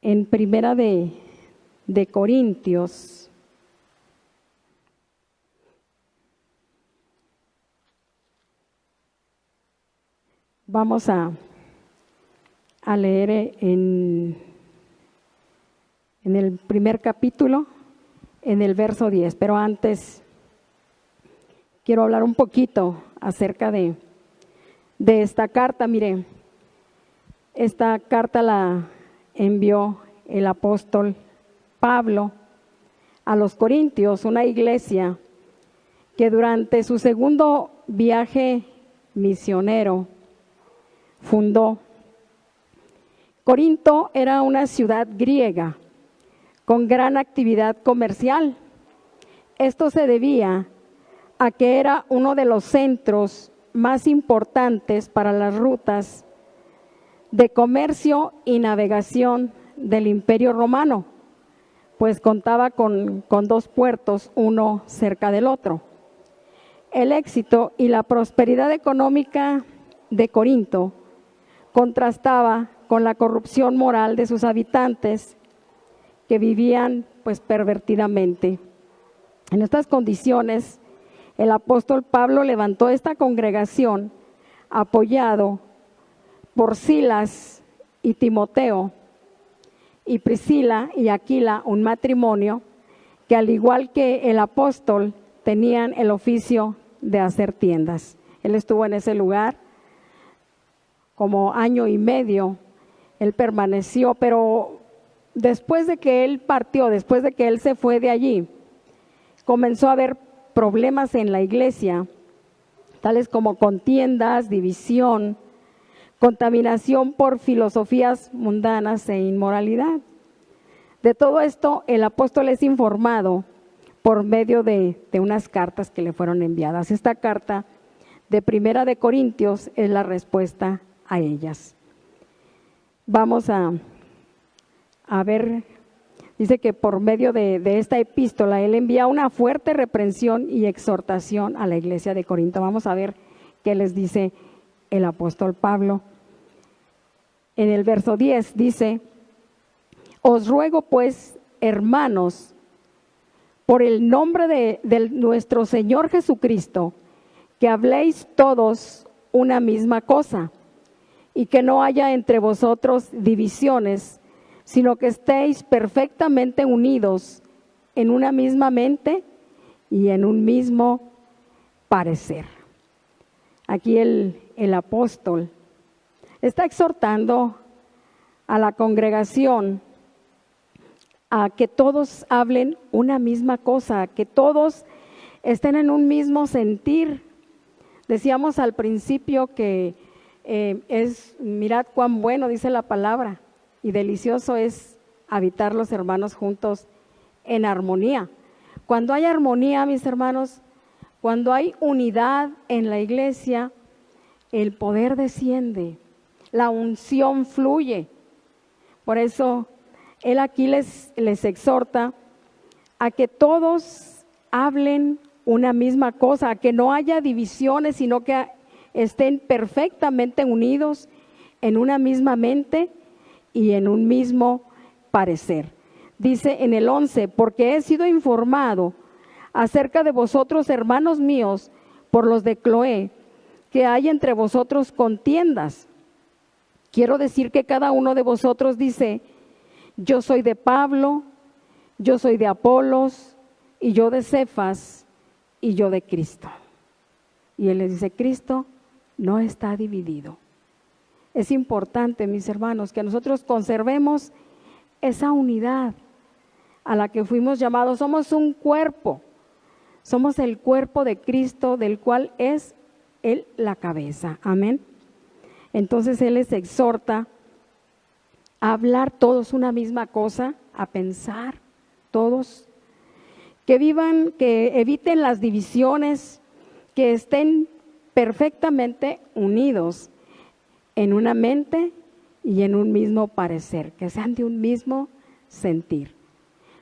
en Primera de Corintios. Vamos a leer en el primer capítulo, en el verso 10. Pero antes quiero hablar un poquito acerca de esta carta. Mire, esta carta la envió el apóstol Pablo a los Corintios, una iglesia que durante su segundo viaje misionero fundó. Corinto era una ciudad griega con gran actividad comercial. Esto se debía a que era uno de los centros más importantes para las rutas de comercio y navegación del Imperio Romano, pues contaba con 2 puertos, uno cerca del otro. El éxito y la prosperidad económica de Corinto contrastaba con la corrupción moral de sus habitantes, que vivían pues pervertidamente. En estas condiciones, el apóstol Pablo levantó esta congregación apoyado por Silas y Timoteo, y Priscila y Aquila, un matrimonio que al igual que el apóstol tenían el oficio de hacer tiendas. Él estuvo en ese lugar como 1 año y medio, él permaneció, pero después de que él partió, después de que él se fue de allí, comenzó a haber problemas en la iglesia, tales como contiendas, división, contaminación por filosofías mundanas e inmoralidad. De todo esto el apóstol es informado por medio de unas cartas que le fueron enviadas. Esta carta de Primera de Corintios es la respuesta a ellas. Vamos a ver, dice que por medio de esta epístola él envía una fuerte reprensión y exhortación a la iglesia de Corinto. Vamos a ver qué les dice el apóstol Pablo. En el verso 10 dice: os ruego pues, hermanos, por el nombre de nuestro Señor Jesucristo, que habléis todos una misma cosa, y que no haya entre vosotros divisiones, sino que estéis perfectamente unidos en una misma mente y en un mismo parecer. Aquí el apóstol está exhortando a la congregación a que todos hablen una misma cosa, que todos estén en un mismo sentir. Decíamos al principio que mirad cuán bueno, dice la palabra, y delicioso es habitar los hermanos juntos en armonía. Cuando hay armonía, mis hermanos, cuando hay unidad en la iglesia, el poder desciende, la unción fluye. Por eso él aquí les exhorta a que todos hablen una misma cosa, a que no haya divisiones, sino que estén perfectamente unidos en una misma mente y en un mismo parecer. Dice en el 11, porque he sido informado acerca de vosotros, hermanos míos, por los de Cloé, que hay entre vosotros contiendas. Quiero decir que cada uno de vosotros dice: yo soy de Pablo, yo soy de Apolos, y yo de Cefas, y yo de Cristo. Y él les dice: Cristo no está dividido. Es importante, mis hermanos, que nosotros conservemos esa unidad a la que fuimos llamados. Somos un cuerpo, somos el cuerpo de Cristo, del cual es Él la cabeza. Amén. Entonces Él les exhorta a hablar todos una misma cosa, a pensar todos, que vivan, que eviten las divisiones, que estén perfectamente unidos en una mente y en un mismo parecer, que sean de un mismo sentir.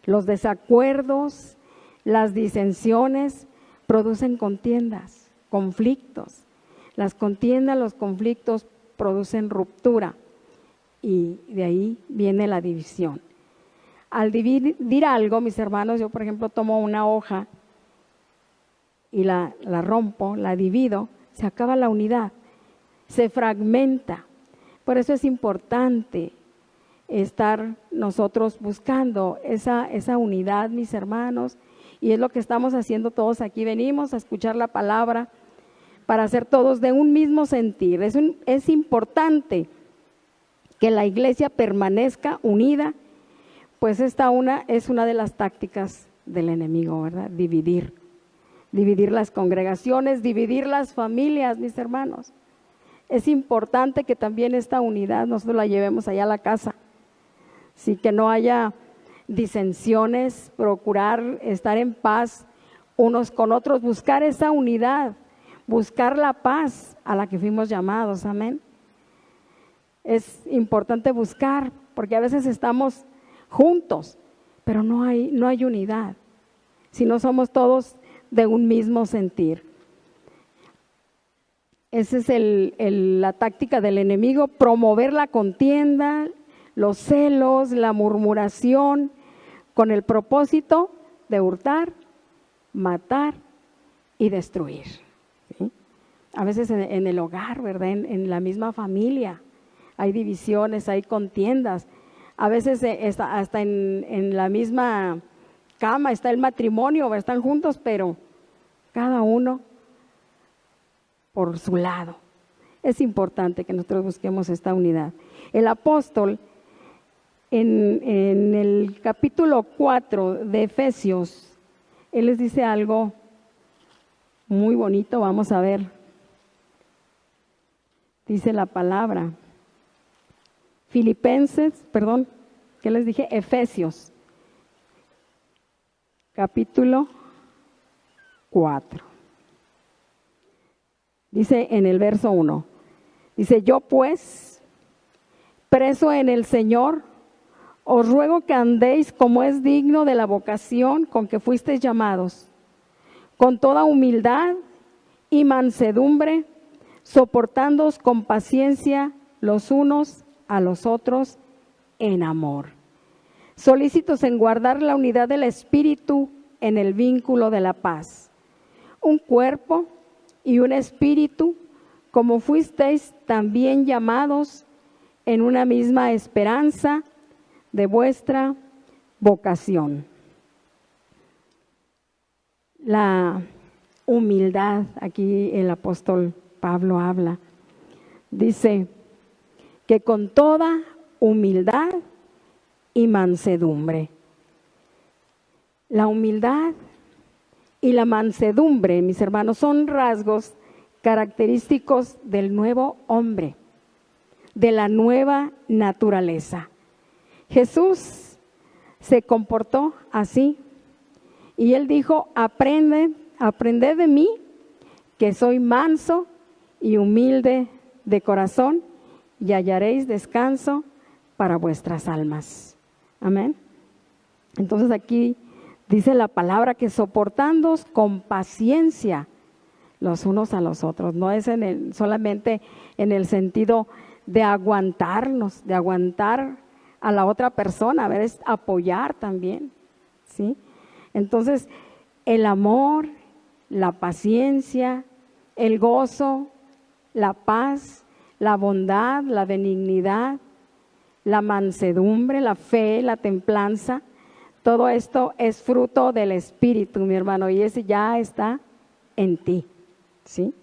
Los desacuerdos, las disensiones producen contiendas, conflictos. Las contiendas, los conflictos producen ruptura. y de ahí viene la división. Al dividir algo, mis hermanos, yo por ejemplo tomo una hoja y la rompo, la divido, se acaba la unidad, se fragmenta. Por eso es importante estar nosotros buscando esa unidad, mis hermanos, y es lo que estamos haciendo todos aquí. Venimos a escuchar la palabra para ser todos de un mismo sentir. Es importante que la iglesia permanezca unida, pues esta es una de las tácticas del enemigo, ¿verdad? Dividir las congregaciones, dividir las familias, mis hermanos. Es importante que también esta unidad nosotros la llevemos allá a la casa, sí, que no haya disensiones, procurar estar en paz unos con otros, buscar esa unidad, buscar la paz a la que fuimos llamados, amén. Es importante buscar, porque a veces estamos juntos, pero no hay unidad, si no somos todos de un mismo sentir. Esa es la táctica del enemigo, promover la contienda, los celos, la murmuración, con el propósito de hurtar, matar y destruir, ¿sí? A veces en el hogar, ¿verdad? En la misma familia hay divisiones, hay contiendas. A veces hasta en la misma cama está el matrimonio, están juntos, pero cada uno por su lado. Es importante que nosotros busquemos esta unidad. El apóstol en el capítulo 4 de Efesios, él les dice algo muy bonito, vamos a ver. Dice la palabra, ¿qué les dije? Efesios, capítulo 4. Dice en el verso 1, dice, yo pues, preso en el Señor, os ruego que andéis como es digno de la vocación con que fuisteis llamados, con toda humildad y mansedumbre, soportándoos con paciencia los unos a los otros en amor, solícitos en guardar la unidad del Espíritu en el vínculo de la paz, un cuerpo y un espíritu, como fuisteis también llamados en una misma esperanza de vuestra vocación. La humildad, aquí el apóstol Pablo habla, dice que con toda humildad y mansedumbre. La humildad y la mansedumbre, mis hermanos, son rasgos característicos del nuevo hombre, de la nueva naturaleza. Jesús se comportó así y él dijo, aprended de mí, que soy manso y humilde de corazón, y hallaréis descanso para vuestras almas. Amén. Entonces aquí dice la palabra que soportándoos con paciencia los unos a los otros. No es solamente en el sentido de aguantarnos, de aguantar a la otra persona, a ver, es apoyar también, ¿sí? Entonces, el amor, la paciencia, el gozo, la paz, la bondad, la benignidad, la mansedumbre, la fe, la templanza, todo esto es fruto del Espíritu, mi hermano, y ese ya está en ti, ¿sí?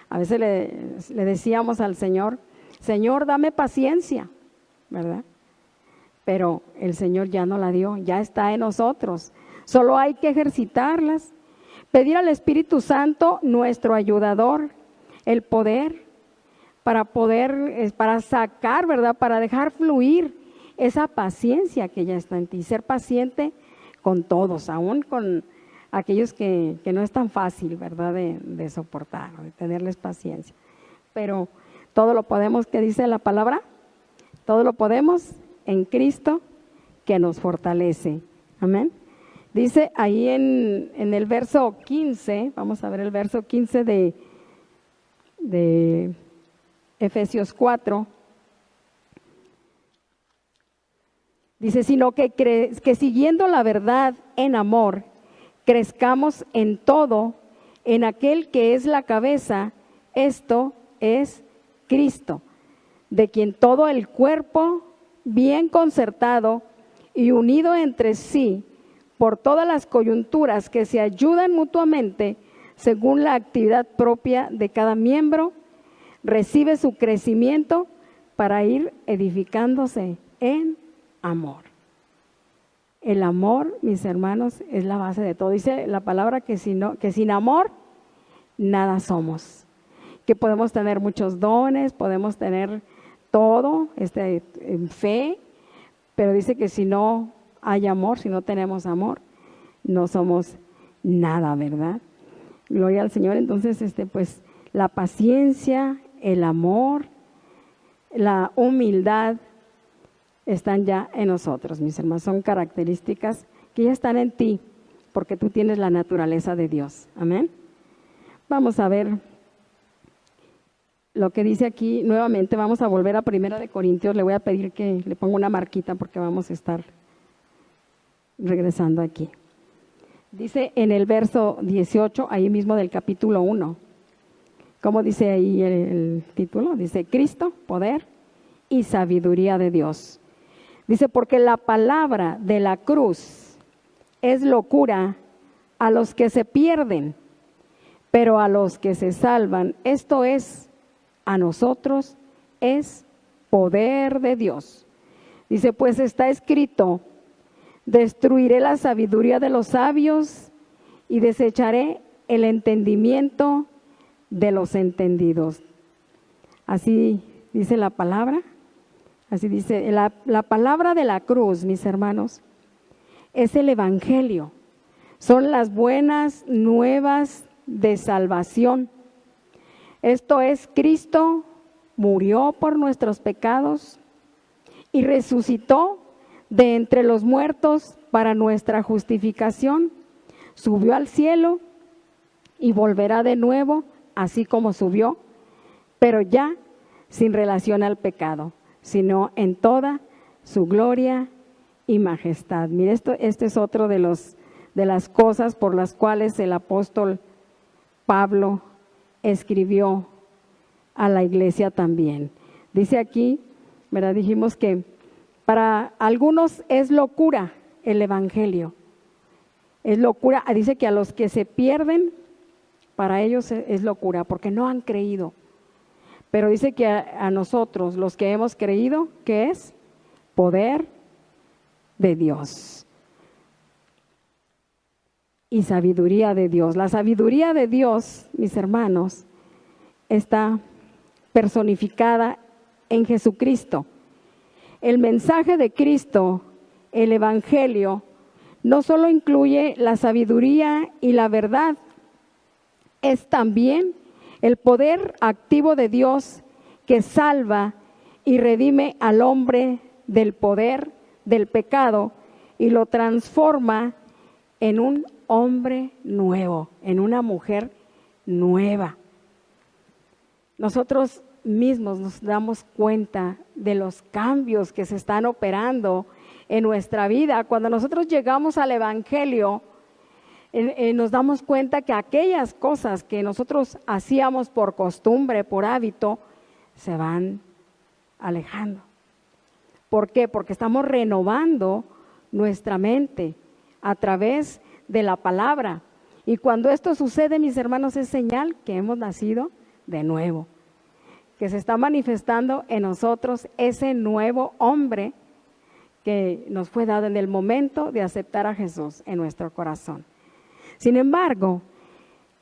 A veces le decíamos al Señor, Señor, dame paciencia, ¿verdad? Pero el Señor ya no la dio, ya está en nosotros. Solo hay que ejercitarlas, pedir al Espíritu Santo, nuestro ayudador, el poder para sacar, ¿verdad? Para dejar fluir esa paciencia que ya está en ti. Ser paciente con todos, aún con aquellos que no es tan fácil, ¿verdad? De soportar, de tenerles paciencia. Pero todo lo podemos, ¿qué dice la palabra? Todo lo podemos en Cristo que nos fortalece. Amén. Dice ahí en el verso 15, vamos a ver el verso 15 de Efesios 4. Dice, sino que siguiendo la verdad en amor, crezcamos en todo, en aquel que es la cabeza, esto es Cristo, de quien todo el cuerpo, bien concertado y unido entre sí, por todas las coyunturas que se ayudan mutuamente, según la actividad propia de cada miembro, recibe su crecimiento para ir edificándose en amor. El amor, mis hermanos, es la base de todo. Dice la palabra que sin amor nada somos. Que podemos tener muchos dones, podemos tener todo, en fe, pero dice que si no hay amor, si no tenemos amor, no somos nada, ¿verdad? Gloria al Señor. Entonces, pues la paciencia, el amor, la humildad están ya en nosotros, mis hermanos. Son características que ya están en ti, porque tú tienes la naturaleza de Dios. Amén. Vamos a ver lo que dice aquí. Nuevamente vamos a volver a 1 de Corintios. Le voy a pedir que le ponga una marquita porque vamos a estar regresando aquí. Dice en el verso 18, ahí mismo del capítulo 1. ¿Cómo dice ahí el título? Dice Cristo, poder y sabiduría de Dios. Dice, porque la palabra de la cruz es locura a los que se pierden, pero a los que se salvan, esto es, a nosotros, es poder de Dios. Dice, pues está escrito, destruiré la sabiduría de los sabios y desecharé el entendimiento de los entendidos. Así dice la palabra. Así dice, la palabra de la cruz, mis hermanos, es el evangelio. Son las buenas nuevas de salvación. Esto es, Cristo murió por nuestros pecados y resucitó de entre los muertos para nuestra justificación. Subió al cielo y volverá de nuevo, así como subió, pero ya sin relación al pecado, sino en toda su gloria y majestad. Mire, este es otro de las cosas por las cuales el apóstol Pablo escribió a la iglesia también. Dice aquí, ¿verdad? Dijimos que para algunos es locura el evangelio. Es locura, dice que a los que se pierden, para ellos es locura, porque no han creído. Pero dice que a nosotros, los que hemos creído, ¿qué es? Poder de Dios y sabiduría de Dios. La sabiduría de Dios, mis hermanos, está personificada en Jesucristo. El mensaje de Cristo, el evangelio, no solo incluye la sabiduría y la verdad, es también el poder activo de Dios que salva y redime al hombre del poder del pecado y lo transforma en un hombre nuevo, en una mujer nueva. Nosotros mismos nos damos cuenta de los cambios que se están operando en nuestra vida. Cuando nosotros llegamos al evangelio, nos damos cuenta que aquellas cosas que nosotros hacíamos por costumbre, por hábito, se van alejando. ¿Por qué? Porque estamos renovando nuestra mente a través de la palabra. Y cuando esto sucede, mis hermanos, es señal que hemos nacido de nuevo, que se está manifestando en nosotros ese nuevo hombre que nos fue dado en el momento de aceptar a Jesús en nuestro corazón. Sin embargo,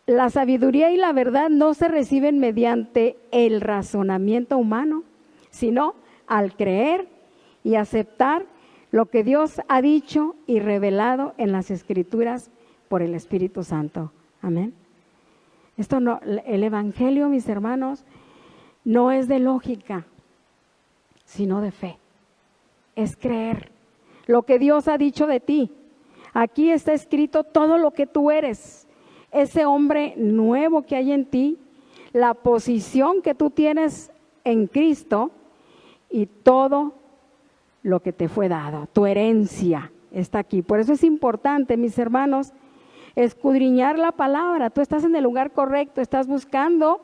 la sabiduría y la verdad no se reciben mediante el razonamiento humano, sino al creer y aceptar lo que Dios ha dicho y revelado en las Escrituras por el Espíritu Santo. Amén. Esto no, el evangelio, mis hermanos, no es de lógica, sino de fe. Es creer lo que Dios ha dicho de ti. Aquí está escrito todo lo que tú eres, ese hombre nuevo que hay en ti, la posición que tú tienes en Cristo y todo lo que te fue dado, tu herencia está aquí. Por eso es importante, mis hermanos, escudriñar la palabra. Tú estás en el lugar correcto, estás buscando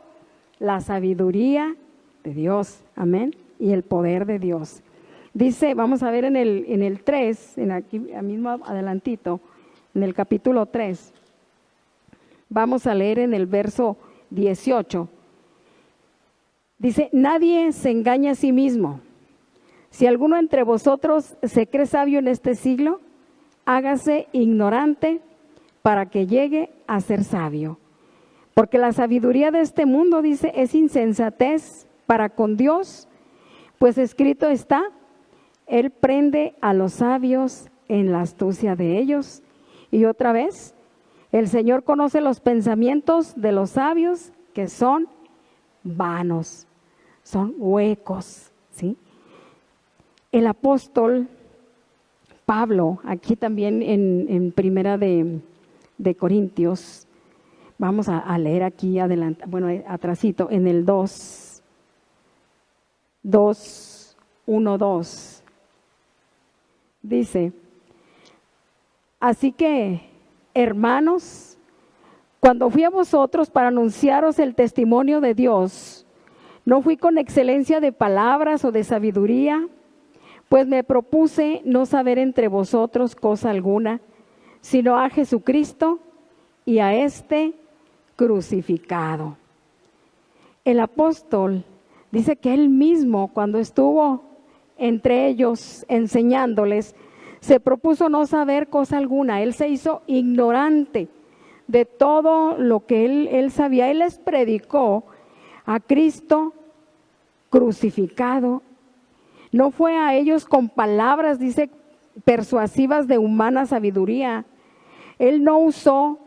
la sabiduría de Dios, amén, y el poder de Dios. Dice, vamos a ver en el 3, aquí mismo adelantito, en el capítulo 3, vamos a leer en el verso 18. Dice, nadie se engaña a sí mismo. Si alguno entre vosotros se cree sabio en este siglo, hágase ignorante para que llegue a ser sabio. Porque la sabiduría de este mundo, dice, es insensatez para con Dios, pues escrito está, Él prende a los sabios en la astucia de ellos. Y otra vez, el Señor conoce los pensamientos de los sabios que son vanos, son huecos, ¿sí? El apóstol Pablo, aquí también en Primera de Corintios, vamos a leer aquí adelante, bueno, atrasito, en el 1:2, dice, así que, hermanos, cuando fui a vosotros para anunciaros el testimonio de Dios, no fui con excelencia de palabras o de sabiduría, pues me propuse no saber entre vosotros cosa alguna, sino a Jesucristo y a este crucificado. El apóstol dice que él mismo, cuando estuvo entre ellos enseñándoles, se propuso no saber cosa alguna. Él se hizo ignorante de todo lo que él sabía. Él les predicó a Cristo crucificado. No fue a ellos con palabras, dice, persuasivas de humana sabiduría. Él no usó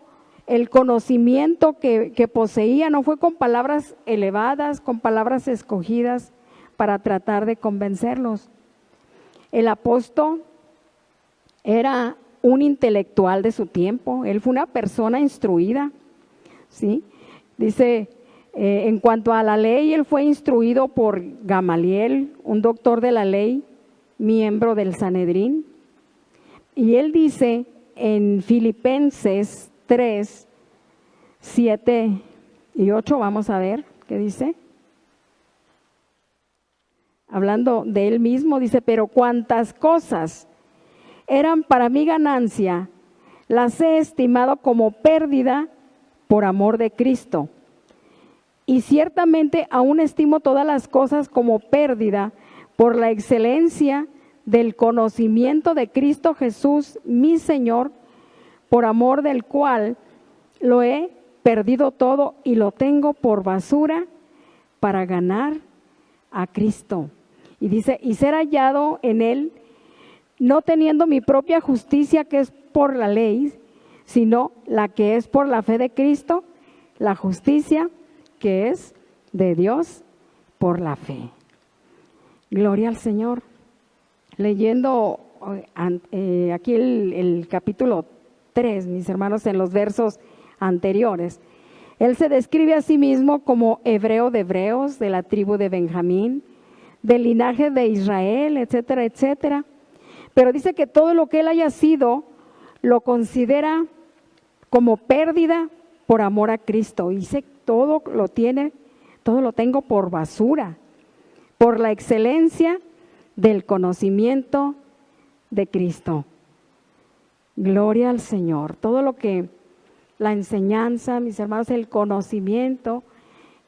el conocimiento que poseía, no fue con palabras elevadas, con palabras escogidas para tratar de convencerlos. El apóstol era un intelectual de su tiempo, él fue una persona instruida, ¿sí? Dice, en cuanto a la ley, él fue instruido por Gamaliel, un doctor de la ley, miembro del Sanedrín. Y él dice en Filipenses 3, 7 y 8, vamos a ver qué dice. Hablando de él mismo, dice, pero cuantas cosas eran para mi ganancia, las he estimado como pérdida por amor de Cristo. Y ciertamente aún estimo todas las cosas como pérdida por la excelencia del conocimiento de Cristo Jesús, mi Señor, por amor del cual lo he perdido todo y lo tengo por basura para ganar a Cristo. Y dice, y ser hallado en él, no teniendo mi propia justicia que es por la ley, sino la que es por la fe de Cristo, la justicia que es de Dios por la fe. Gloria al Señor. Leyendo aquí el capítulo 3, mis hermanos, en los versos anteriores, él se describe a sí mismo como hebreo de hebreos, de la tribu de Benjamín, del linaje de Israel, etcétera, etcétera. Pero dice que todo lo que él haya sido, lo considera como pérdida por amor a Cristo. Dice, todo lo tengo por basura, por la excelencia del conocimiento de Cristo. Gloria al Señor. Todo lo que la enseñanza, mis hermanos, el conocimiento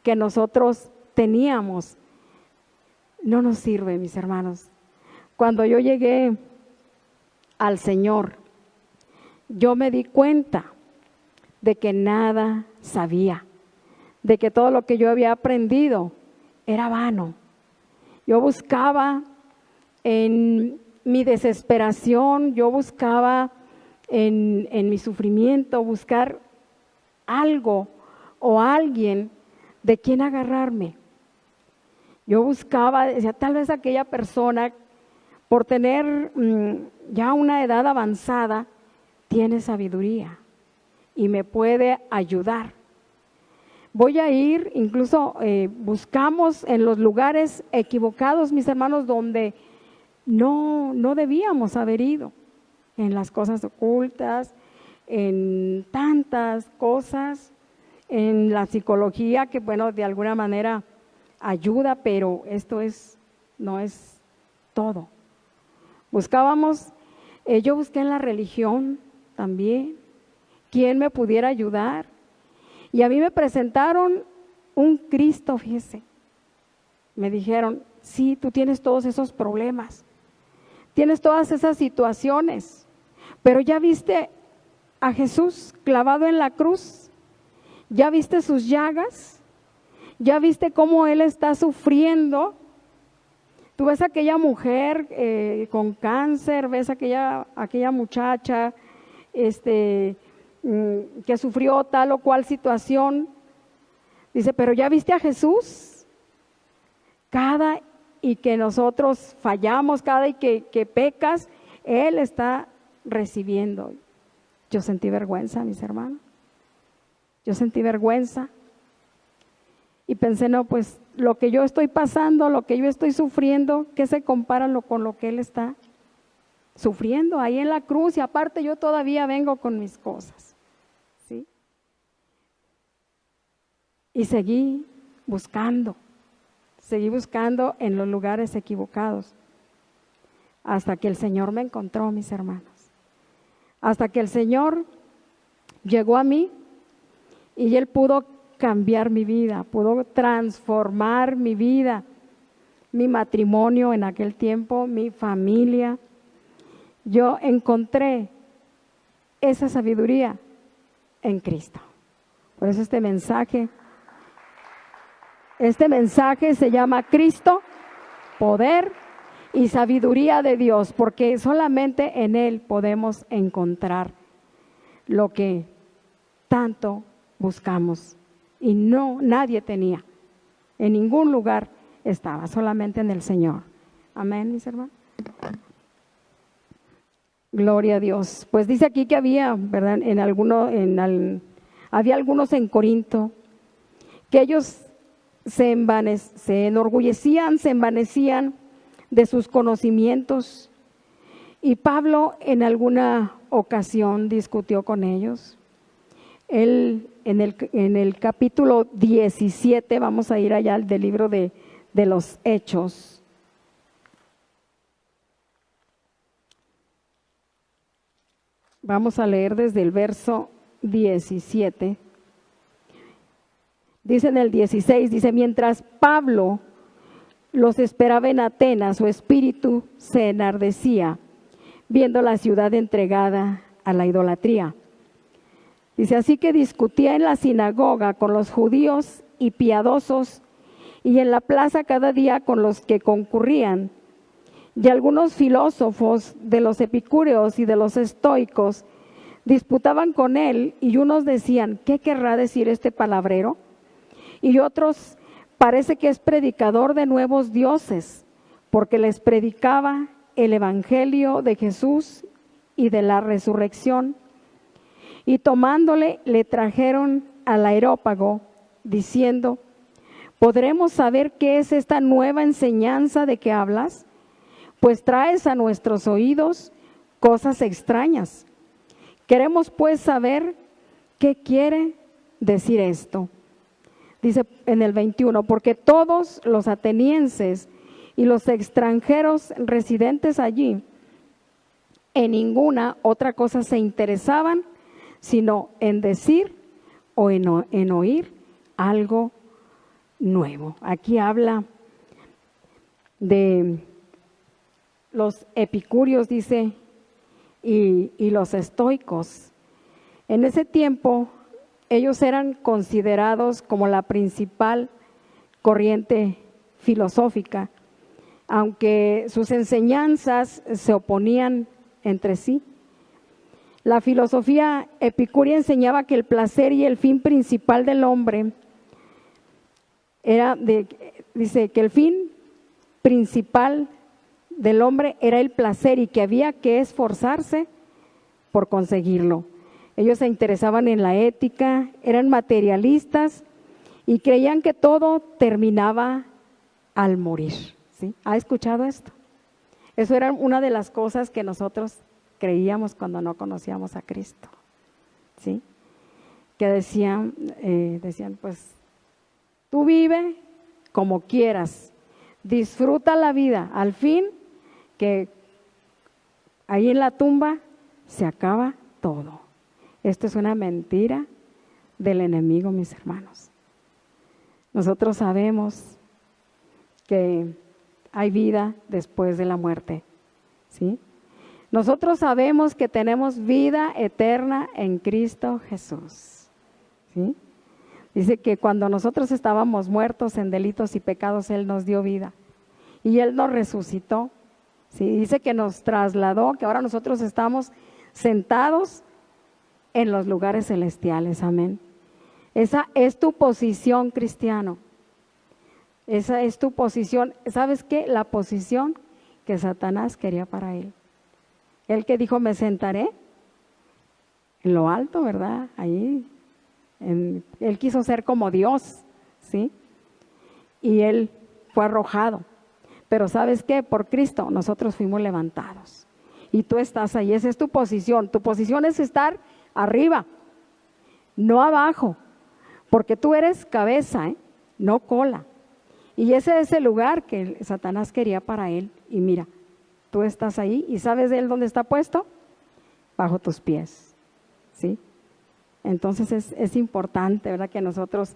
que nosotros teníamos, no nos sirve, mis hermanos. Cuando yo llegué al Señor, yo me di cuenta de que nada sabía, de que todo lo que yo había aprendido era vano. Yo buscaba en mi desesperación, yo buscaba en mi sufrimiento, buscar algo o alguien de quien agarrarme. Yo buscaba, decía, tal vez aquella persona, por tener ya una edad avanzada, tiene sabiduría y me puede ayudar. Voy a ir, incluso buscamos en los lugares equivocados, mis hermanos, donde no debíamos haber ido en las cosas ocultas, en tantas cosas, en la psicología que, bueno, de alguna manera ayuda, pero esto no es todo. Buscábamos, yo busqué en la religión también, quién me pudiera ayudar, y a mí me presentaron un Cristo, fíjese. Me dijeron, sí, tú tienes todos esos problemas, tienes todas esas situaciones, pero ya viste a Jesús clavado en la cruz, ya viste sus llagas, ya viste cómo Él está sufriendo. Tú ves a aquella mujer con cáncer, ves a aquella muchacha que sufrió tal o cual situación. Dice, pero ya viste a Jesús. Cada y que nosotros fallamos, cada y que pecas, Él está recibiendo. Yo sentí vergüenza, mis hermanos. Yo sentí vergüenza. Y pensé, no, pues lo que yo estoy pasando, lo que yo estoy sufriendo, ¿qué se compara con lo que Él está sufriendo ahí en la cruz? Y aparte yo todavía vengo con mis cosas, ¿sí? Y seguí buscando en los lugares equivocados, hasta que el Señor me encontró, mis hermanos. Hasta que el Señor llegó a mí y Él pudo cambiar mi vida, pudo transformar mi vida, mi matrimonio en aquel tiempo, mi familia. Yo encontré esa sabiduría en Cristo. Por eso este mensaje se llama Cristo, poder y sabiduría de Dios, porque solamente en Él podemos encontrar lo que tanto buscamos. Y nadie tenía, en ningún lugar estaba, solamente en el Señor. Amén, mis hermanos. Gloria a Dios. Pues dice aquí que había, ¿verdad? Había algunos en Corinto que ellos se enorgullecían, se envanecían de sus conocimientos, y Pablo en alguna ocasión discutió con ellos. Él en el capítulo 17, vamos a ir allá del libro de los Hechos. Vamos a leer desde el verso 17. Dice en el 16, dice, mientras Pablo los esperaba en Atenas, su espíritu se enardecía, viendo la ciudad entregada a la idolatría. Dice, así que discutía en la sinagoga con los judíos y piadosos, y en la plaza cada día con los que concurrían. Y algunos filósofos de los epicúreos y de los estoicos disputaban con él, y unos decían, ¿qué querrá decir este palabrero? Y otros, parece que es predicador de nuevos dioses, porque les predicaba el evangelio de Jesús y de la resurrección. Y tomándole, le trajeron al Areópago, diciendo, ¿podremos saber qué es esta nueva enseñanza de que hablas? Pues traes a nuestros oídos cosas extrañas. Queremos pues saber qué quiere decir esto. Dice en el 21, porque todos los atenienses y los extranjeros residentes allí en ninguna otra cosa se interesaban, sino en decir o en oír algo nuevo. Aquí habla de los epicúreos, dice, y los estoicos. En ese tiempo ellos eran considerados como la principal corriente filosófica, aunque sus enseñanzas se oponían entre sí. La filosofía epicúrea enseñaba que el placer y el fin principal del hombre dice que el fin principal del hombre era el placer y que había que esforzarse por conseguirlo. Ellos se interesaban en la ética, eran materialistas y creían que todo terminaba al morir. ¿Sí? ¿Ha escuchado esto? Eso era una de las cosas que nosotros creíamos cuando no conocíamos a Cristo, ¿sí? Que decían, pues, tú vive como quieras, disfruta la vida, al fin que ahí en la tumba se acaba todo. Esto es una mentira del enemigo, mis hermanos. Nosotros sabemos que hay vida después de la muerte, ¿sí? Nosotros sabemos que tenemos vida eterna en Cristo Jesús, ¿sí? Dice que cuando nosotros estábamos muertos en delitos y pecados, Él nos dio vida y Él nos resucitó, ¿sí? Dice que nos trasladó, que ahora nosotros estamos sentados en los lugares celestiales, amén. Esa es tu posición, cristiano. Esa es tu posición. ¿Sabes qué? La posición que Satanás quería para él. Él que dijo, me sentaré en lo alto, ¿verdad? Ahí. Él quiso ser como Dios, ¿sí? Y él fue arrojado. Pero ¿sabes qué? Por Cristo nosotros fuimos levantados. Y tú estás ahí. Esa es tu posición. Tu posición es estar arriba, no abajo. Porque tú eres cabeza, no cola. Y ese es el lugar que Satanás quería para él. Y mira, tú estás ahí y ¿sabes de él dónde está puesto? Bajo tus pies, ¿sí? Entonces es importante, ¿verdad? Que nosotros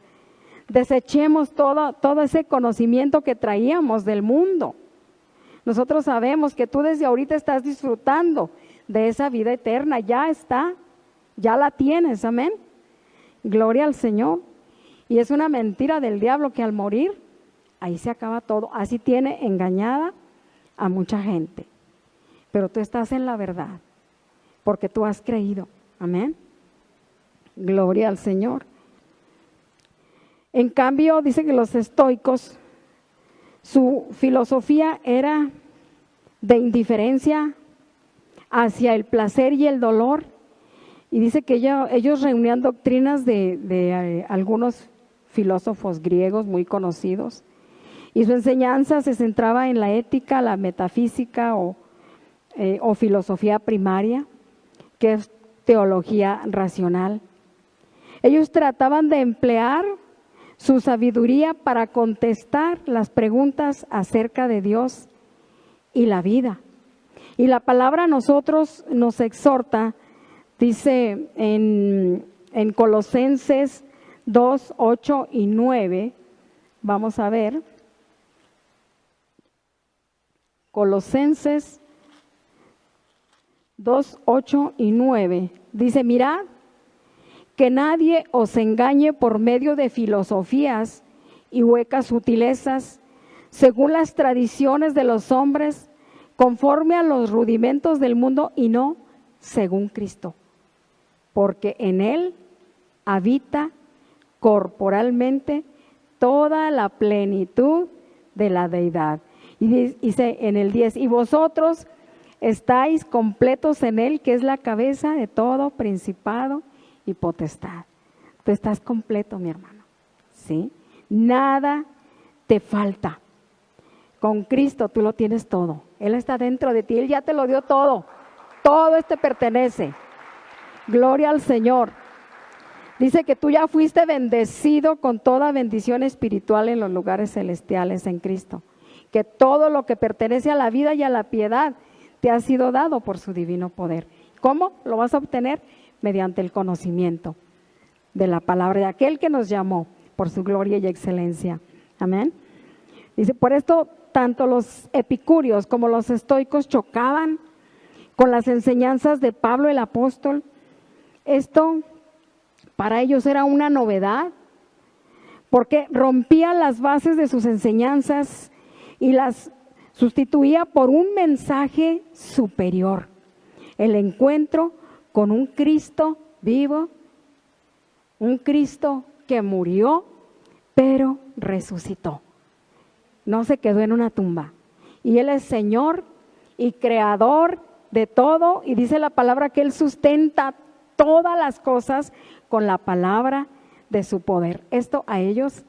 desechemos todo ese conocimiento que traíamos del mundo. Nosotros sabemos que tú desde ahorita estás disfrutando de esa vida eterna. Ya está, ya la tienes, amén. Gloria al Señor. Y es una mentira del diablo que al morir, ahí se acaba todo. Así tiene engañada a mucha gente. Pero tú estás en la verdad, porque tú has creído. Amén. Gloria al Señor. En cambio, dice que los estoicos, su filosofía era de indiferencia hacia el placer y el dolor. Y dice que ellos reunían doctrinas de algunos filósofos griegos muy conocidos. Y su enseñanza se centraba en la ética, la metafísica o filosofía primaria, que es teología racional. Ellos trataban de emplear su sabiduría para contestar las preguntas acerca de Dios y la vida. Y la palabra a nosotros nos exhorta, dice en Colosenses 2, 8 y 9, vamos a ver. Colosenses 2, 8 y 9, dice, mirad, que nadie os engañe por medio de filosofías y huecas sutilezas, según las tradiciones de los hombres, conforme a los rudimentos del mundo y no según Cristo, porque en Él habita corporalmente toda la plenitud de la deidad. Y dice en el 10, y vosotros estáis completos en Él, que es la cabeza de todo principado y potestad. Tú estás completo, mi hermano, ¿sí? Nada te falta. Con Cristo tú lo tienes todo. Él está dentro de ti, Él ya te lo dio todo. Todo te pertenece. Gloria al Señor. Dice que tú ya fuiste bendecido con toda bendición espiritual en los lugares celestiales en Cristo. Que todo lo que pertenece a la vida y a la piedad te ha sido dado por su divino poder. ¿Cómo lo vas a obtener? Mediante el conocimiento de la palabra de aquel que nos llamó por su gloria y excelencia. Amén. Dice, por esto tanto los epicúreos como los estoicos chocaban con las enseñanzas de Pablo el apóstol. Esto para ellos era una novedad, porque rompía las bases de sus enseñanzas y las sustituía por un mensaje superior, el encuentro con un Cristo vivo, un Cristo que murió, pero resucitó. No se quedó en una tumba. Y Él es Señor y Creador de todo, y dice la palabra que Él sustenta todas las cosas con la palabra de su poder. Esto a ellos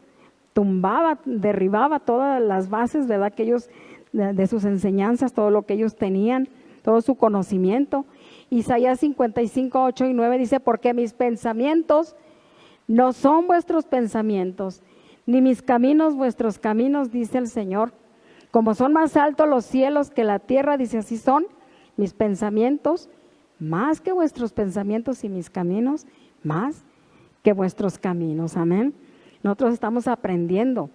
tumbaba, derribaba todas las bases, ¿verdad?, que ellos de sus enseñanzas, todo lo que ellos tenían, todo su conocimiento. Isaías 55, 8 y 9 dice, porque mis pensamientos no son vuestros pensamientos, ni mis caminos vuestros caminos, dice el Señor. Como son más altos los cielos que la tierra, dice, así son mis pensamientos, más que vuestros pensamientos, y mis caminos, más que vuestros caminos. Amén. Nosotros estamos aprendiendo,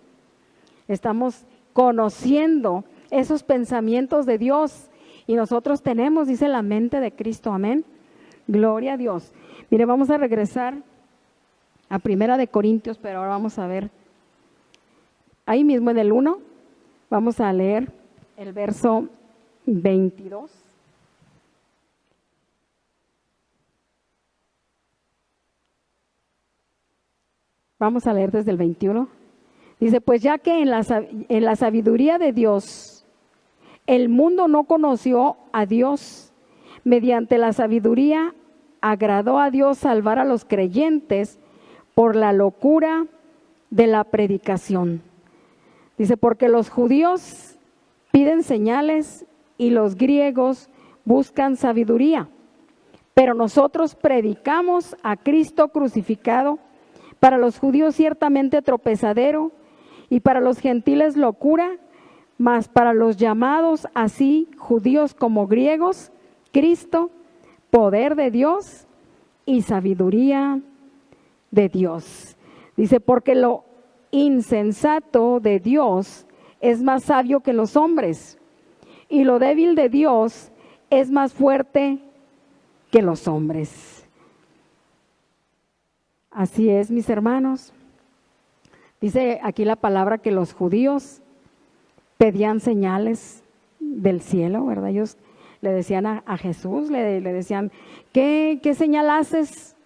estamos conociendo esos pensamientos de Dios, y nosotros tenemos, dice, la mente de Cristo. Amén. Gloria a Dios. Mire, vamos a regresar a 1 Corintios, pero ahora vamos a ver, ahí mismo en el 1, vamos a leer el verso 22. Vamos a leer desde el 21. Dice, pues ya que en la sabiduría de Dios, el mundo no conoció a Dios, mediante la sabiduría agradó a Dios salvar a los creyentes por la locura de la predicación. Dice, porque los judíos piden señales y los griegos buscan sabiduría, pero nosotros predicamos a Cristo crucificado, para los judíos ciertamente tropezadero y para los gentiles locura, mas para los llamados así judíos como griegos, Cristo, poder de Dios y sabiduría de Dios. Dice, porque lo insensato de Dios es más sabio que los hombres, y lo débil de Dios es más fuerte que los hombres. Así es, mis hermanos. Dice aquí la palabra que los judíos pedían señales del cielo, ¿verdad? Ellos le decían a Jesús, le decían, ¿qué señal haces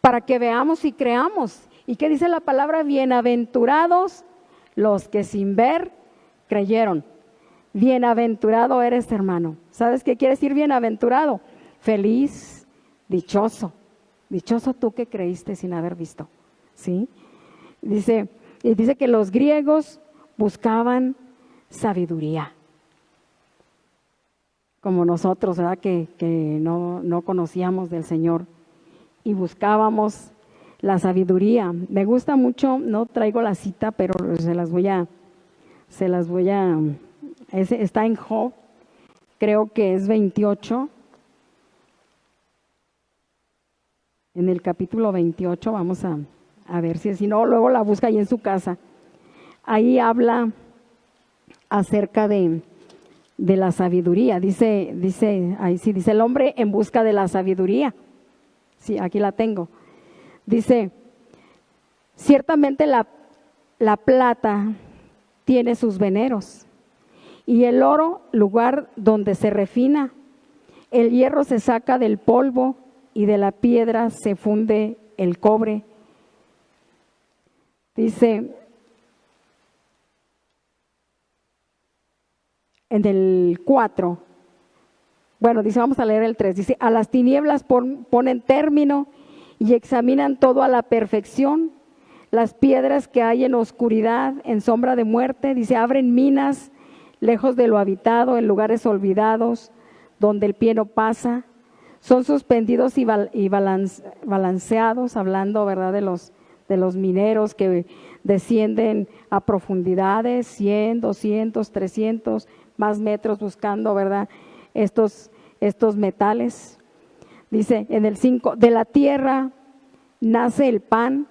para que veamos y creamos? ¿Y qué dice la palabra? Bienaventurados los que sin ver creyeron. Bienaventurado eres, hermano. ¿Sabes qué quiere decir bienaventurado? Feliz, dichoso. Dichoso tú que creíste sin haber visto. ¿Sí? Dice que los griegos buscaban sabiduría. Como nosotros, ¿verdad? Que no conocíamos del Señor y buscábamos la sabiduría. Me gusta mucho, no traigo la cita, pero se las voy a, está en Job, creo que es 28. En el capítulo 28, vamos a ver si no, luego la busca ahí en su casa. Ahí habla acerca de la sabiduría. Dice, ahí sí, dice el hombre en busca de la sabiduría. Sí, aquí la tengo. Dice, ciertamente la plata tiene sus veneros, y el oro, lugar donde se refina. El hierro se saca del polvo, y de la piedra se funde el cobre. Dice en el 4, bueno, dice, vamos a leer el 3, dice, a las tinieblas ponen término y examinan todo a la perfección. Las piedras que hay en oscuridad, en sombra de muerte, dice, abren minas lejos de lo habitado, en lugares olvidados, donde el pie no pasa. Son suspendidos y balanceados, hablando, ¿verdad?, de los mineros que descienden a profundidades, 100, 200, 300 más metros buscando, ¿verdad?, estos metales. Dice en el 5, de la tierra nace el pan,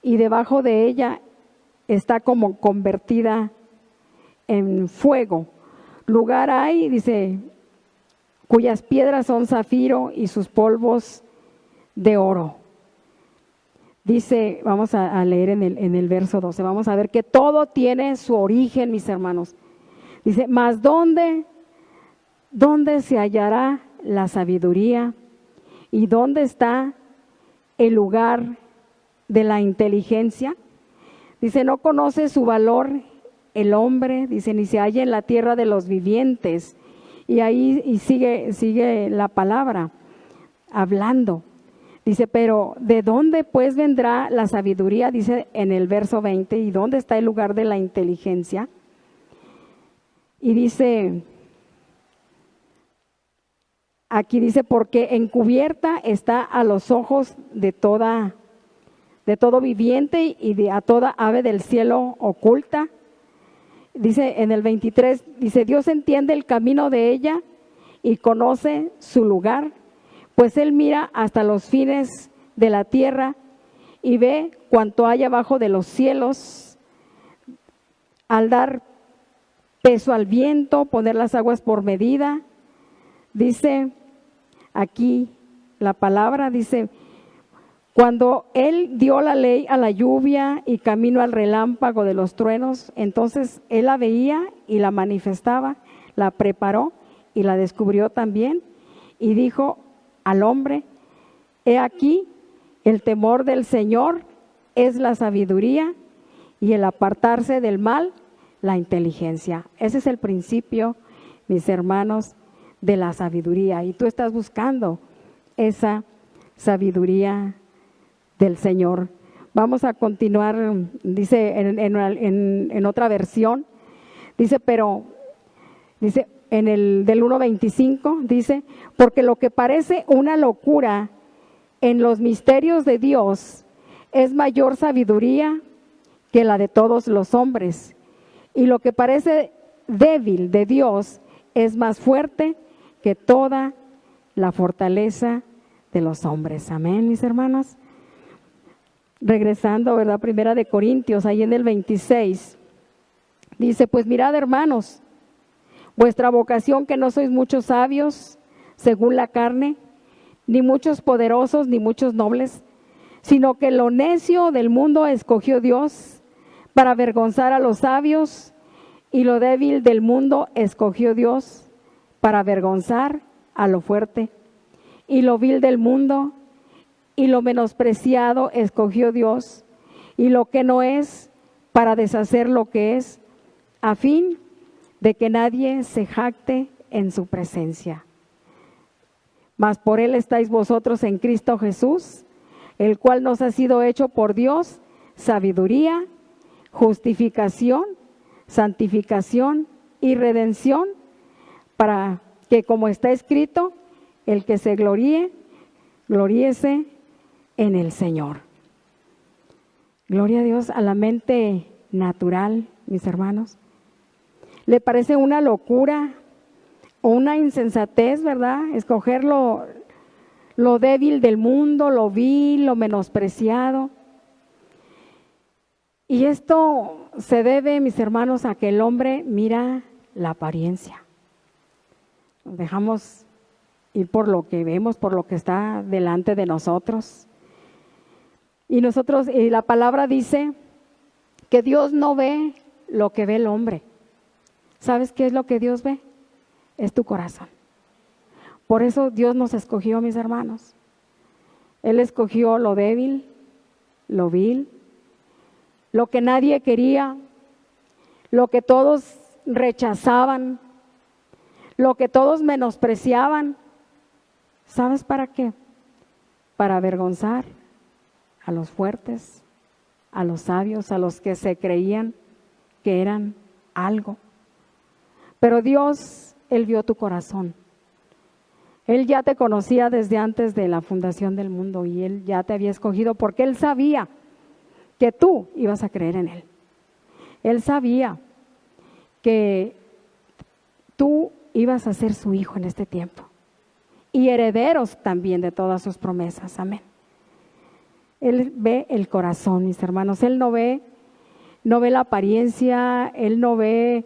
y debajo de ella está como convertida en fuego. Lugar hay, dice, cuyas piedras son zafiro y sus polvos de oro. Dice, vamos a leer en el verso 12, vamos a ver que todo tiene su origen, mis hermanos. Dice, mas ¿dónde se hallará la sabiduría? ¿Y dónde está el lugar de la inteligencia? Dice, no conoce su valor el hombre, dice, ni se halla en la tierra de los vivientes. Y ahí sigue la palabra hablando. Dice, pero ¿de dónde pues vendrá la sabiduría? Dice en el verso 20, ¿y dónde está el lugar de la inteligencia? Y dice, aquí dice, porque encubierta está a los ojos de todo viviente y a toda ave del cielo oculta. Dice en el 23, dice, Dios entiende el camino de ella y conoce su lugar, pues Él mira hasta los fines de la tierra y ve cuanto hay abajo de los cielos, al dar peso al viento, poner las aguas por medida. Dice aquí la palabra, dice, cuando Él dio la ley a la lluvia y camino al relámpago de los truenos, entonces Él la veía y la manifestaba, la preparó y la descubrió también, y dijo al hombre, he aquí, el temor del Señor es la sabiduría y el apartarse del mal, la inteligencia. Ese es el principio, mis hermanos, de la sabiduría. Y tú estás buscando esa sabiduría del Señor. Vamos a continuar, dice en otra versión, dice, pero, dice en el del 1:25, dice, porque lo que parece una locura en los misterios de Dios es mayor sabiduría que la de todos los hombres, y lo que parece débil de Dios es más fuerte que toda la fortaleza de los hombres. Amén, mis hermanos. Regresando, ¿verdad? Primera de Corintios, ahí en el 26, dice, pues mirad, hermanos, vuestra vocación, que no sois muchos sabios según la carne, ni muchos poderosos, ni muchos nobles, sino que lo necio del mundo escogió Dios para avergonzar a los sabios, y lo débil del mundo escogió Dios para avergonzar a lo fuerte, y lo vil del mundo y lo menospreciado escogió Dios, y lo que no es, para deshacer lo que es, a fin de que nadie se jacte en su presencia. Mas por Él estáis vosotros en Cristo Jesús, el cual nos ha sido hecho por Dios sabiduría, justificación, santificación y redención, para que, como está escrito, el que se gloríe, gloríese en el Señor. Gloria a Dios. A la mente natural, mis hermanos, le parece una locura o una insensatez, ¿verdad? Escoger lo débil del mundo, lo vil, lo menospreciado. Y esto se debe, mis hermanos, a que el hombre mira la apariencia. Nos dejamos ir por lo que vemos, por lo que está delante de nosotros. Y la palabra dice que Dios no ve lo que ve el hombre. ¿Sabes qué es lo que Dios ve? Es tu corazón. Por eso Dios nos escogió, mis hermanos. Él escogió lo débil, lo vil, lo que nadie quería, lo que todos rechazaban, lo que todos menospreciaban. ¿Sabes para qué? Para avergonzar a los fuertes, a los sabios, a los que se creían que eran algo. Pero Dios, Él vio tu corazón. Él ya te conocía desde antes de la fundación del mundo, y Él ya te había escogido porque Él sabía que tú ibas a creer en Él. Él sabía que tú ibas a ser su hijo en este tiempo, y herederos también de todas sus promesas. Amén. Él ve el corazón, mis hermanos. Él no ve la apariencia. Él no ve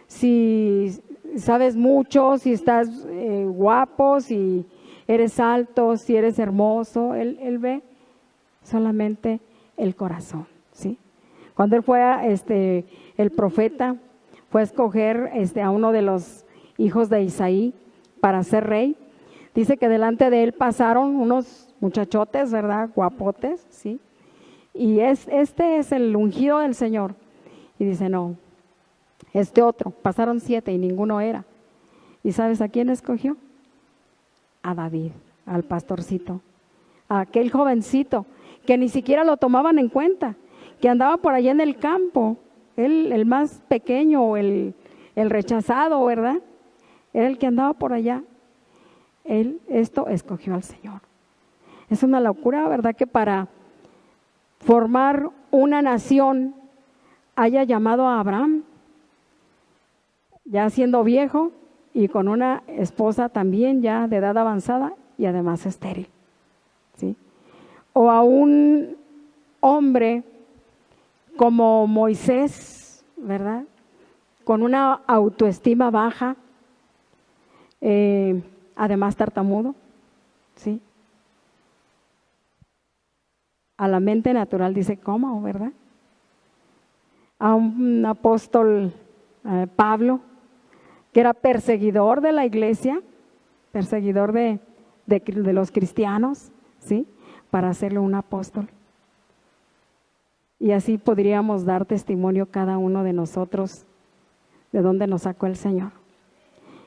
si sabes mucho, si estás guapo, si eres alto, si eres hermoso. Él ve solamente el corazón, ¿sí? Cuando él fue el profeta fue a escoger a uno de los hijos de Isaí para ser rey, dice que delante de él pasaron unos muchachotes, ¿verdad? Guapotes, ¿sí? Y este es el ungido del Señor. Y dice, no, este otro. Pasaron 7 y ninguno era. ¿Y sabes a quién escogió? A David, al pastorcito, a aquel jovencito que ni siquiera lo tomaban en cuenta, que andaba por allá en el campo, el más pequeño, el el rechazado, ¿verdad? Era el que andaba por allá. Él escogió al Señor. Es una locura, ¿verdad? Que para formar una nación haya llamado a Abraham, ya siendo viejo y con una esposa también ya de edad avanzada y además estéril, ¿sí? O a un hombre como Moisés, ¿verdad? Con una autoestima baja, además tartamudo, ¿sí? A la mente natural dice, ¿cómo, verdad? A un apóstol Pablo, que era perseguidor de la iglesia, perseguidor de los cristianos, ¿sí? Para hacerlo un apóstol. Y así podríamos dar testimonio cada uno de nosotros de dónde nos sacó el Señor.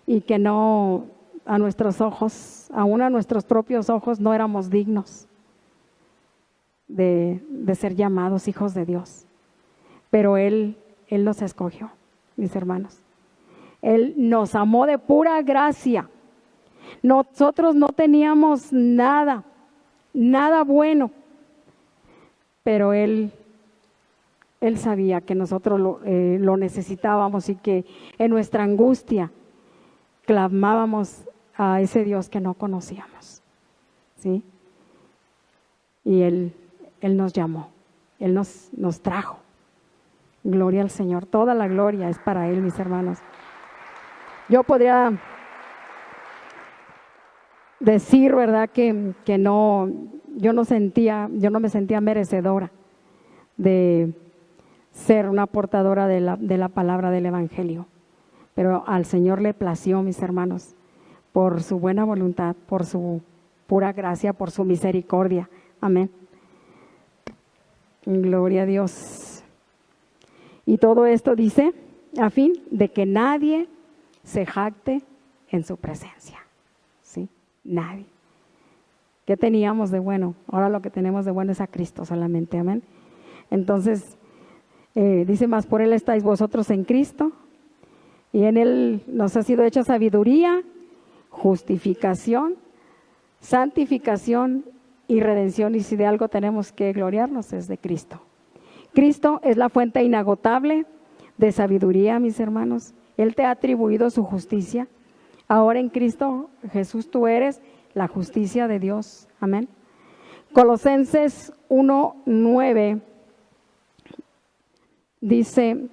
Y que no, a nuestros ojos, aún a nuestros propios ojos, no éramos dignos de ser llamados hijos de Dios. Pero Él nos escogió, mis hermanos. Él nos amó de pura gracia. Nosotros no teníamos nada bueno, pero Él sabía que nosotros lo necesitábamos y que en nuestra angustia clamábamos a ese Dios que no conocíamos, ¿sí? Y Él nos llamó, Él nos trajo. Gloria al Señor, toda la gloria es para Él, mis hermanos. Yo podría decir, ¿verdad?, que no, yo no me sentía merecedora de ser una portadora de la palabra del Evangelio. Pero al Señor le plació, mis hermanos, por su buena voluntad, por su pura gracia, por su misericordia. Amén. Gloria a Dios. Y todo esto dice, a fin de que nadie se jacte en su presencia. ¿Sí? Nadie. ¿Qué teníamos de bueno? Ahora lo que tenemos de bueno es a Cristo solamente. Amén. Entonces, dice, más por Él estáis vosotros en Cristo, y en Él nos ha sido hecha sabiduría, justificación, santificación y redención. Y si de algo tenemos que gloriarnos es de Cristo. Cristo es la fuente inagotable de sabiduría, mis hermanos. Él te ha atribuido su justicia. Ahora en Cristo Jesús tú eres la justicia de Dios. Amén. Colosenses 1:9 dice,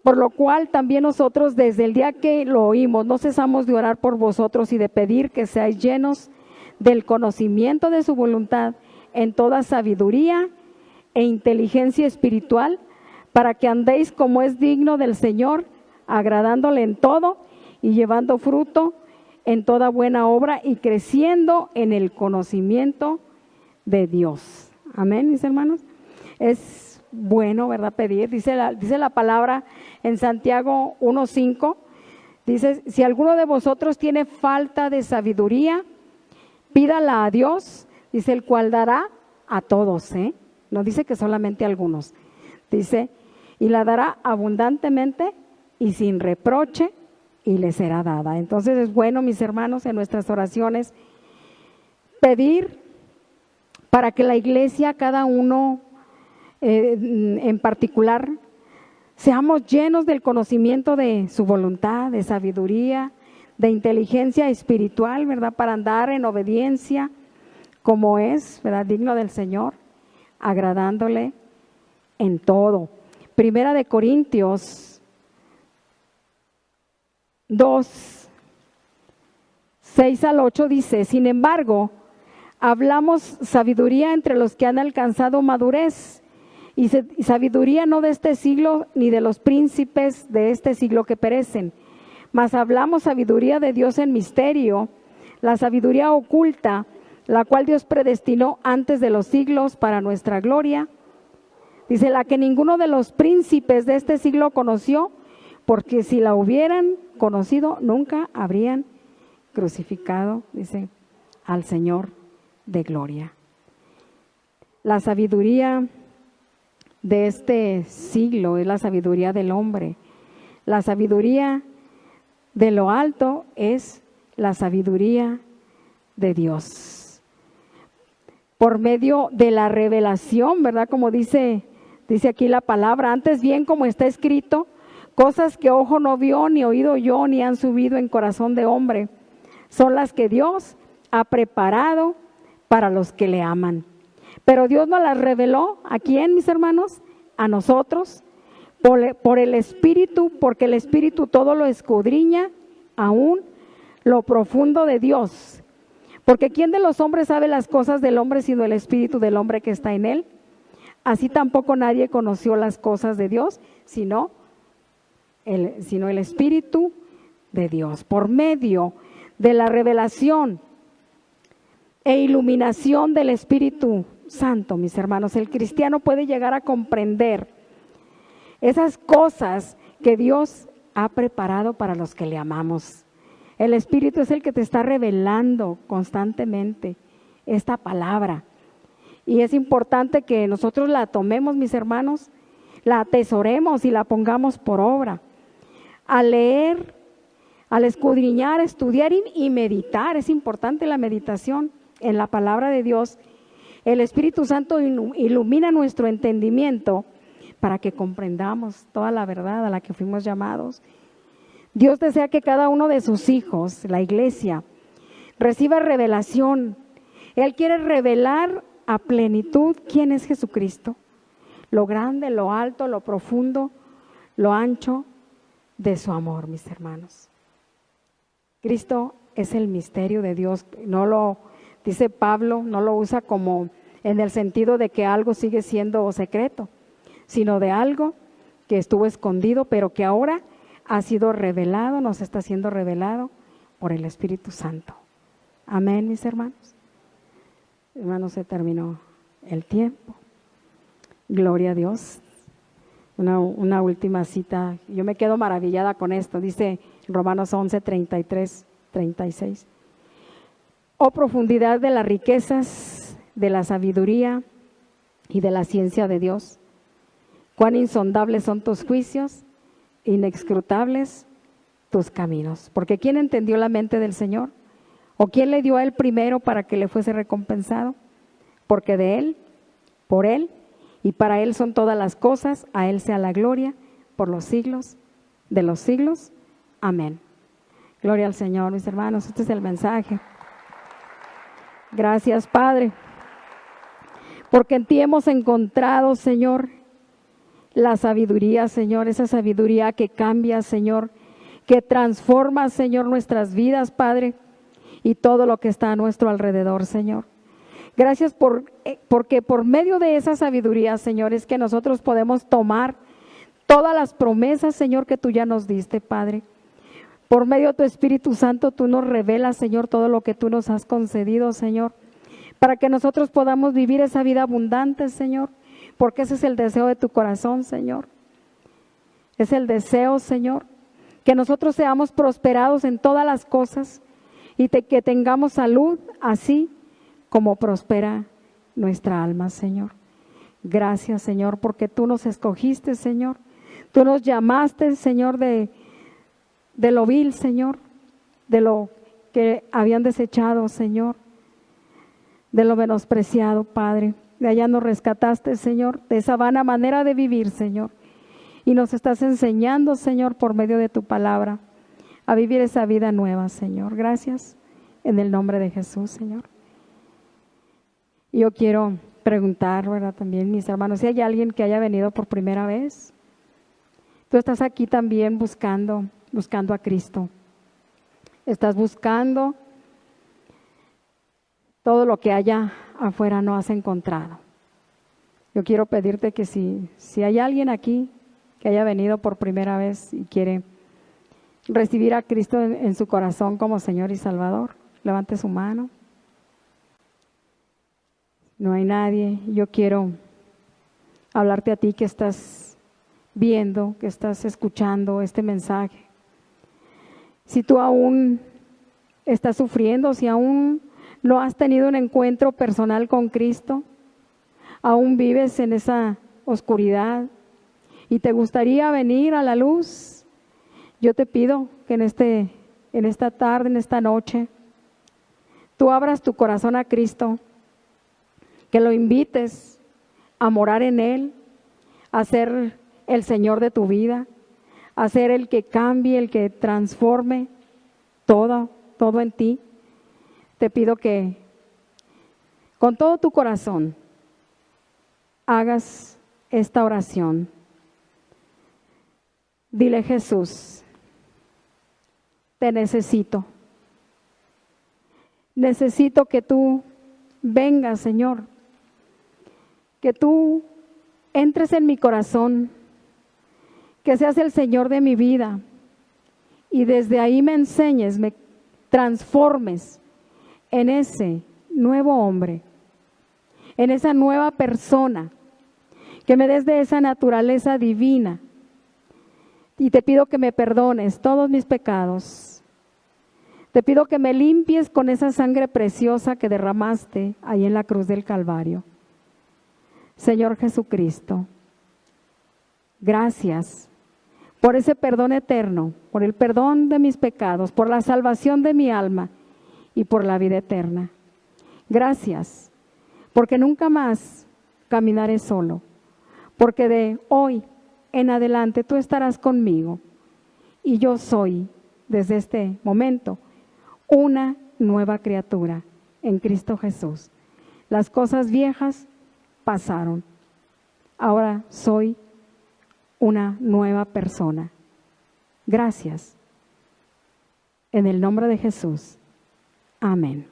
por lo cual también nosotros desde el día que lo oímos no cesamos de orar por vosotros y de pedir que seáis llenos del conocimiento de su voluntad en toda sabiduría e inteligencia espiritual, para que andéis como es digno del Señor, agradándole en todo y llevando fruto en toda buena obra y creciendo en el conocimiento de Dios. Amén, mis hermanos. Es bueno, ¿verdad? Pedir. Dice la palabra en Santiago 1:5, dice, si alguno de vosotros tiene falta de sabiduría, pídala a Dios, dice, el cual dará a todos, no dice que solamente a algunos, dice, y la dará abundantemente y sin reproche, y le será dada. Entonces es bueno, mis hermanos, en nuestras oraciones pedir para que la iglesia, cada uno en particular, seamos llenos del conocimiento de su voluntad, de sabiduría, de inteligencia espiritual, ¿verdad? Para andar en obediencia como es, ¿verdad? Digno del Señor, agradándole en todo. Primera de Corintios 2:6-8 dice, sin embargo, hablamos sabiduría entre los que han alcanzado madurez, y sabiduría no de este siglo ni de los príncipes de este siglo que perecen, mas hablamos sabiduría de Dios en misterio, la sabiduría oculta, la cual Dios predestinó antes de los siglos para nuestra gloria. Dice, la que ninguno de los príncipes de este siglo conoció, porque si la hubieran conocido, nunca habrían crucificado, dice, al Señor de gloria. La sabiduría de este siglo es la sabiduría del hombre. La sabiduría de lo alto es la sabiduría de Dios. Por medio de la revelación, ¿verdad? Como dice aquí la palabra, antes bien como está escrito, cosas que ojo no vio, ni oído yo, ni han subido en corazón de hombre, son las que Dios ha preparado para los que le aman. Pero Dios nos las reveló, ¿a quién, mis hermanos? A nosotros, por el Espíritu, porque el Espíritu todo lo escudriña, aún lo profundo de Dios. Porque ¿quién de los hombres sabe las cosas del hombre sino el Espíritu del hombre que está en él? Así tampoco nadie conoció las cosas de Dios, sino el Espíritu de Dios. Por medio de la revelación e iluminación del Espíritu Santo, mis hermanos, el cristiano puede llegar a comprender esas cosas que Dios ha preparado para los que le amamos. El Espíritu es el que te está revelando constantemente esta palabra. Y es importante que nosotros la tomemos, mis hermanos, la atesoremos y la pongamos por obra. Al leer, al escudriñar, estudiar y meditar, es importante la meditación en la palabra de Dios. El Espíritu Santo ilumina nuestro entendimiento para que comprendamos toda la verdad a la que fuimos llamados. Dios desea que cada uno de sus hijos, la iglesia, reciba revelación. Él quiere revelar a plenitud quién es Jesucristo, lo grande, lo alto, lo profundo, lo ancho de su amor, mis hermanos. Cristo es el misterio de Dios. No lo dice Pablo, no lo usa como en el sentido de que algo sigue siendo secreto, sino de algo que estuvo escondido, pero que ahora ha sido revelado, nos está siendo revelado por el Espíritu Santo. Amén, mis hermanos. Hermanos, se terminó el tiempo. Gloria a Dios. Una última cita. Yo me quedo maravillada con esto. Dice Romanos 11, 33, 36. Oh profundidad de las riquezas, de la sabiduría y de la ciencia de Dios. Cuán insondables son tus juicios, inescrutables tus caminos. Porque ¿quién entendió la mente del Señor? ¿O quién le dio a él primero para que le fuese recompensado? Porque de él, por él y para él son todas las cosas, a él sea la gloria por los siglos de los siglos. Amén. Gloria al Señor, mis hermanos. Este es el mensaje. Gracias, Padre, porque en ti hemos encontrado, Señor, la sabiduría, Señor, esa sabiduría que cambia, Señor, que transforma, Señor, nuestras vidas, Padre, y todo lo que está a nuestro alrededor, Señor. Gracias porque por medio de esa sabiduría, Señor, es que nosotros podemos tomar todas las promesas, Señor, que tú ya nos diste, Padre. Por medio de tu Espíritu Santo, tú nos revelas, Señor, todo lo que tú nos has concedido, Señor, para que nosotros podamos vivir esa vida abundante, Señor, porque ese es el deseo de tu corazón, Señor. Es el deseo, Señor, que nosotros seamos prosperados en todas las cosas y que tengamos salud, así como prospera nuestra alma, Señor. Gracias, Señor, porque tú nos escogiste, Señor. Tú nos llamaste, Señor, de lo vil, Señor, de lo que habían desechado, Señor, de lo menospreciado, Padre. De allá nos rescataste, Señor, de esa vana manera de vivir, Señor. Y nos estás enseñando, Señor, por medio de tu palabra, a vivir esa vida nueva, Señor. Gracias, en el nombre de Jesús, Señor. Y yo quiero preguntar, ¿verdad? También, mis hermanos, si hay alguien que haya venido por primera vez. Tú estás aquí también buscando a Cristo. Estás buscando todo lo que allá afuera no has encontrado. Yo quiero pedirte que si hay alguien aquí que haya venido por primera vez y quiere recibir a Cristo en su corazón como Señor y Salvador, levante su mano. No hay nadie. Yo quiero hablarte a ti que estás viendo, que estás escuchando este mensaje. Si tú aún estás sufriendo, si aún no has tenido un encuentro personal con Cristo, Aún vives en esa oscuridad y te gustaría venir a la luz. Yo te pido que en esta tarde, en esta noche, tú abras tu corazón a Cristo, que lo invites a morar en Él, a ser el Señor de tu vida, a ser el que cambie, el que transforme todo en ti. Te pido que con todo tu corazón hagas esta oración. Dile: Jesús, te necesito. Necesito que tú vengas, Señor, que tú entres en mi corazón, que seas el Señor de mi vida y desde ahí me enseñes, me transformes en ese nuevo hombre, en esa nueva persona, que me des de esa naturaleza divina. Y te pido que me perdones todos mis pecados. Te pido que me limpies con esa sangre preciosa que derramaste ahí en la cruz del Calvario. Señor Jesucristo, gracias por ese perdón eterno, por el perdón de mis pecados, por la salvación de mi alma y por la vida eterna. Gracias, porque nunca más caminaré solo, porque de hoy en adelante tú estarás conmigo y yo soy, desde este momento, una nueva criatura en Cristo Jesús. Las cosas viejas pasaron, ahora soy una nueva persona. Gracias. En el nombre de Jesús. Amén.